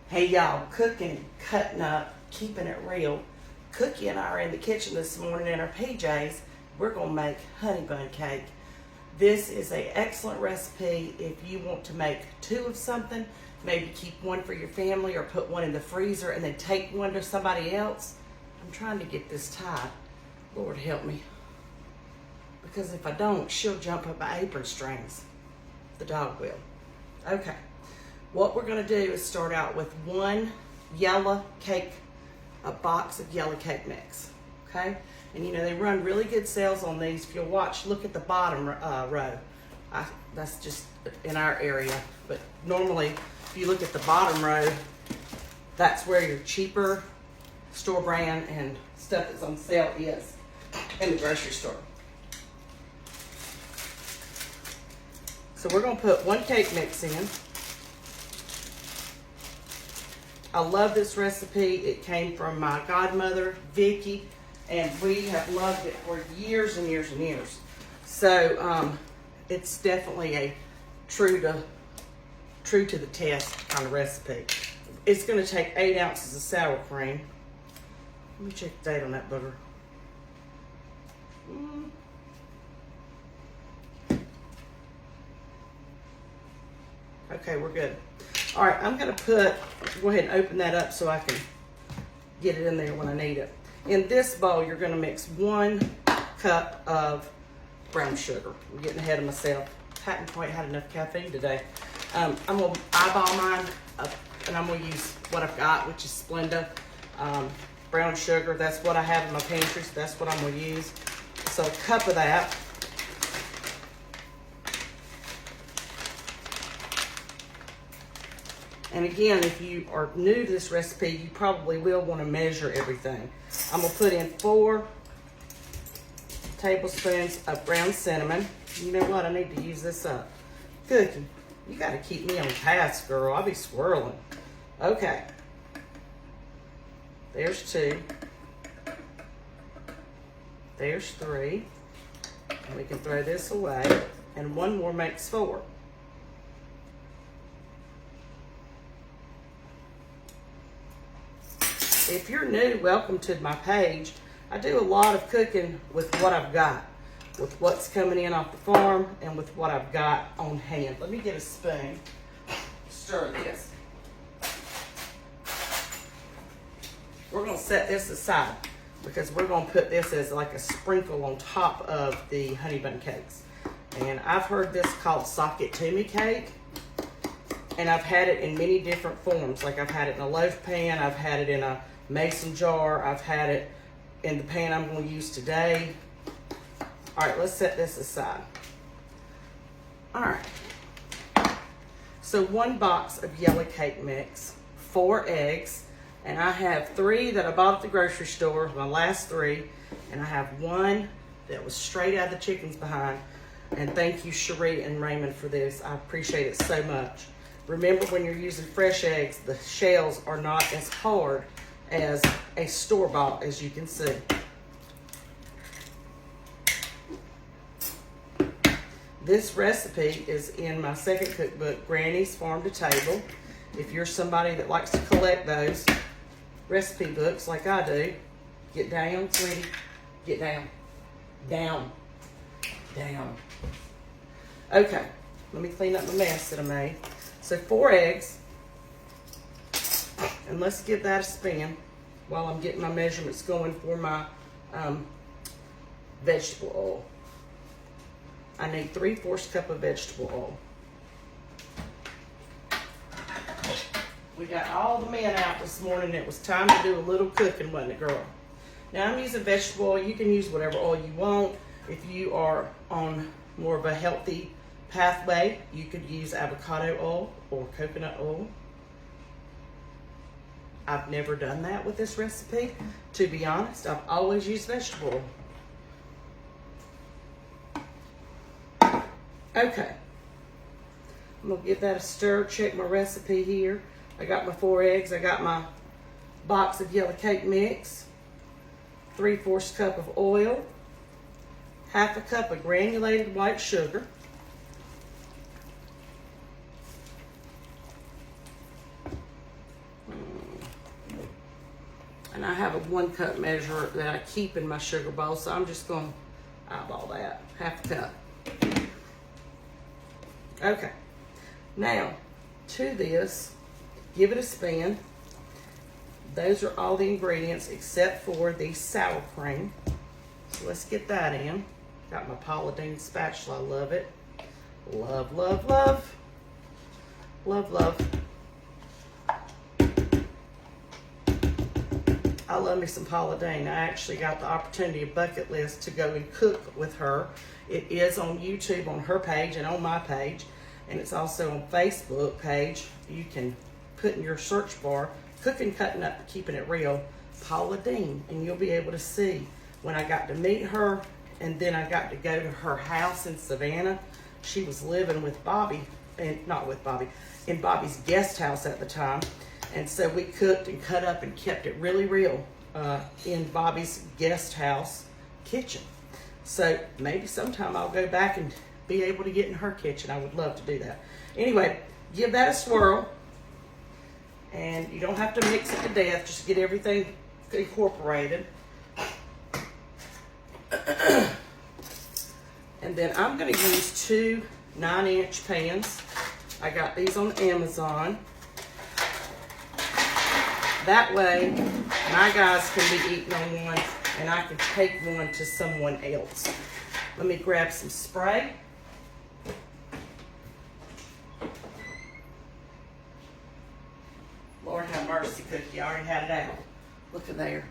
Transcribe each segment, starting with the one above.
Hey y'all, cooking, cutting up, keeping it real. Cookie and I are in the kitchen this morning in our PJs. We're gonna make Honeybun Cake. This is an excellent recipe if you want to make two of something, maybe keep one for your family or put one in the freezer and then take one to somebody else. I'm trying to get this tied. Lord help me. Because if I don't, she'll jump up my apron strings. The dog will. Okay. What we're going to do is start out with one yellow cake, a box of yellow cake mix, okay? And you know, they run really good sales on these. If you'll watch, look at the bottom row. That's just in our area. But normally, if you look at the bottom row, that's where your cheaper store brand and stuff that's on sale is in the grocery store. So we're going to put one cake mix in. I love this recipe. It came from my godmother, Vicky, and we have loved it for years and years and years. So it's definitely a true to the test kind of recipe. It's going to take 8 ounces of sour cream. Let me check the date on that booger. Okay, we're good. All right, I'm gonna go ahead and open that up so I can get it in there when I need it. In this bowl, you're gonna mix 1 cup of brown sugar. I'm getting ahead of myself. Hadn't quite had enough caffeine today. I'm gonna eyeball mine up, and I'm gonna use what I've got, which is Splenda brown sugar. That's what I have in my pantry, so that's what I'm gonna use. So a cup of that. And again, if you are new to this recipe, you probably will want to measure everything. I'm going to put in 4 tablespoons of ground cinnamon. You know what? I need to use this up. Cookie, you got to keep me on task, girl. I'll be swirling. Okay. There's 2. There's 3. And we can throw this away. And 1 more makes 4. If you're new, welcome to my page. I do a lot of cooking with what I've got, with what's coming in off the farm and with what I've got on hand. Let me get a spoon, stir this. We're gonna set this aside because we're gonna put this as like a sprinkle on top of the Honeybun cakes. And I've heard this called sock it to me cake. And I've had it in many different forms. Like I've had it in a loaf pan, I've had it in a mason jar, I've had it in the pan I'm going to use today. All right, let's set this aside. All right. So 1 box of yellow cake mix, 4 eggs, and I have 3 that I bought at the grocery store, my last 3, and I have 1 that was straight out of the chicken's behind. And thank you, Cherie and Raymond, for this. I appreciate it so much. Remember, when you're using fresh eggs, the shells are not as hard as a store-bought, as you can see. This recipe is in my second cookbook, Granny's Farm to Table. If you're somebody that likes to collect those recipe books like I do, get down, sweetie. Get down. Down. Down. Okay, let me clean up the mess that I made. So 4 eggs, and let's give that a spin while I'm getting my measurements going for my vegetable oil. I need 3/4 cup of vegetable oil. We got all the men out this morning. It was time to do a little cooking, wasn't it, girl? Now I'm using vegetable oil. You can use whatever oil you want. If you are on more of a healthy pathway, you could use avocado oil or coconut oil. I've never done that with this recipe, to be honest. I've always used vegetable oil. Okay, I'm gonna give that a stir, check my recipe here. I got my 4 eggs, I got my box of yellow cake mix, 3/4 cup of oil, 1/2 cup of granulated white sugar, I have a 1 cup measure that I keep in my sugar bowl, so I'm just going to eyeball that, half a cup. Okay, now to this, give it a spin. Those are all the ingredients except for the sour cream. So let's get that in. Got my Paula Deen spatula, I love it. Love, love, love. Love, love. I love me some Paula Deen. I actually got the opportunity, a bucket list, to go and cook with her. It is on YouTube on her page and on my page, and it's also on Facebook page. You can put in your search bar, Cooking, Cutting Up, Keeping It Real, Paula Deen, and you'll be able to see when I got to meet her, and then I got to go to her house in Savannah. She was living with Bobby, and not with Bobby, in Bobby's guest house at the time. And so we cooked and cut up and kept it really real in Bobby's guest house kitchen. So maybe sometime I'll go back and be able to get in her kitchen. I would love to do that. Anyway, give that a swirl. And you don't have to mix it to death. Just get everything incorporated. And then I'm going to use 2 9-inch pans. I got these on Amazon. That way, my guys can be eating on one, and I can take one to someone else. Let me grab some spray. Lord have mercy, Cookie. I already had it out. Look at there.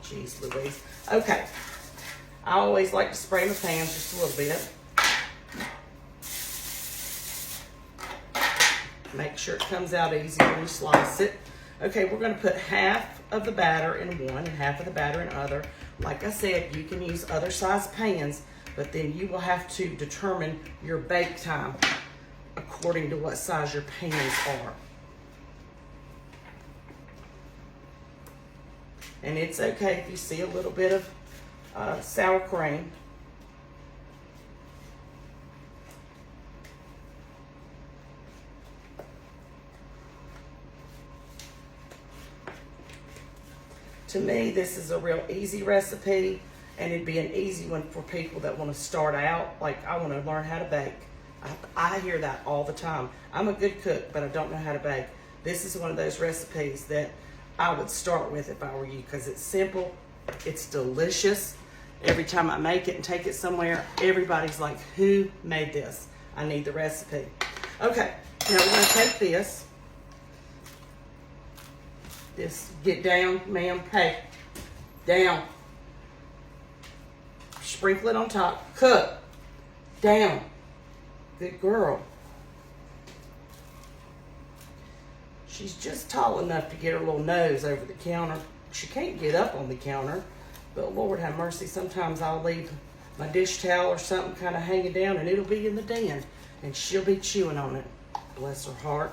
Jeez Louise. Okay. I always like to spray my pans just a little bit. Make sure it comes out easy when you slice it. Okay, we're going to put half of the batter in one and half of the batter in other. Like I said, you can use other size pans, but then you will have to determine your bake time according to what size your pans are. And it's okay if you see a little bit of sour cream. To me, this is a real easy recipe, and it'd be an easy one for people that want to start out. Like, I want to learn how to bake. I hear that all the time. I'm a good cook, but I don't know how to bake. This is one of those recipes that I would start with if I were you, because it's simple, it's delicious. Every time I make it and take it somewhere, everybody's like, who made this? I need the recipe. Okay, now we're going to take this. Get down, ma'am. Hey, down. Sprinkle it on top. Cook. Down. Good girl. She's just tall enough to get her little nose over the counter. She can't get up on the counter, but Lord have mercy, sometimes I'll leave my dish towel or something kind of hanging down, and it'll be in the den, and she'll be chewing on it. Bless her heart.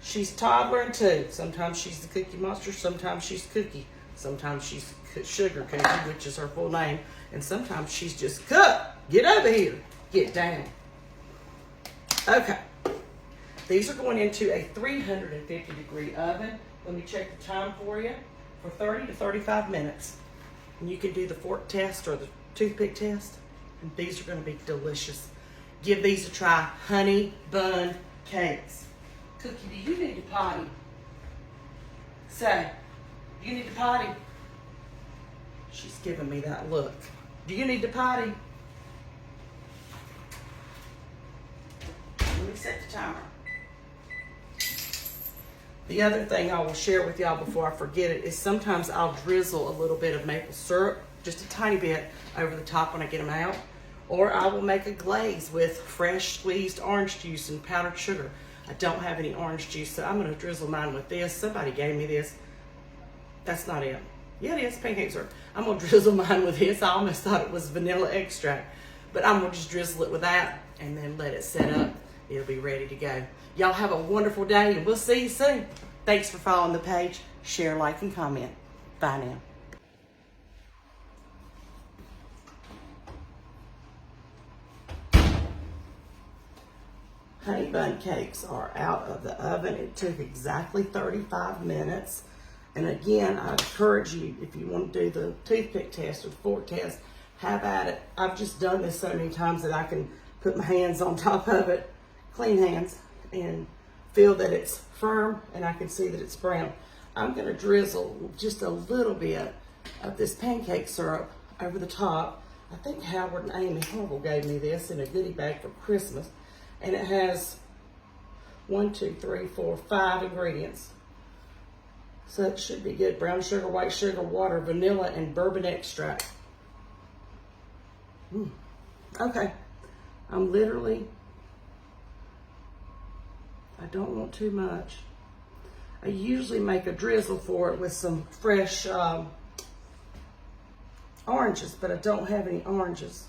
She's toddling too. Sometimes she's the Cookie Monster, sometimes she's Cookie, sometimes she's Sugar Cookie, which is her full name, and sometimes she's just Cook. Get over here. Get down. Okay. These are going into a 350-degree oven. Let me check the time for you. For 30 to 35 minutes. And you can do the fork test or the toothpick test. And these are going to be delicious. Give these a try. Honey bun cakes. Cookie, do you need to potty? Say, do you need to potty? She's giving me that look. Do you need to potty? Let me set the timer. The other thing I will share with y'all before I forget it is sometimes I'll drizzle a little bit of maple syrup, just a tiny bit, over the top when I get them out. Or I will make a glaze with fresh squeezed orange juice and powdered sugar. I don't have any orange juice, so I'm going to drizzle mine with this. Somebody gave me this. That's not it. Yeah, it is pancake syrup. I'm going to drizzle mine with this. I almost thought it was vanilla extract. But I'm going to just drizzle it with that and then let it set up. It'll be ready to go. Y'all have a wonderful day, and we'll see you soon. Thanks for following the page. Share, like, and comment. Bye now. Honey bun cakes are out of the oven. It took exactly 35 minutes. And again, I encourage you, if you want to do the toothpick test or the fork test, have at it. I've just done this so many times that I can put my hands on top of it, clean hands, and feel that it's firm, and I can see that it's brown. I'm gonna drizzle just a little bit of this pancake syrup over the top. I think Howard and Amy Horrible gave me this in a goodie bag for Christmas. And it has 1, 2, 3, 4, 5 ingredients. So it should be good. Brown sugar, white sugar, water, vanilla, and bourbon extract. Okay. I'm literally, I don't want too much. I usually make a drizzle for it with some fresh oranges, but I don't have any oranges.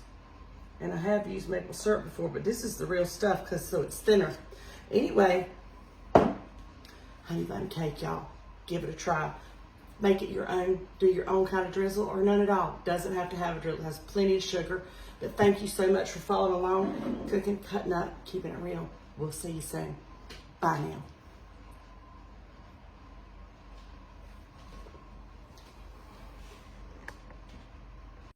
And I have used maple syrup before, but this is the real stuff so it's thinner. Anyway, Honeybun Cake, y'all. Give it a try. Make it your own. Do your own kind of drizzle or none at all. Doesn't have to have a drizzle. It has plenty of sugar. But thank you so much for following along, cooking, cutting up, keeping it real. We'll see you soon. Bye now.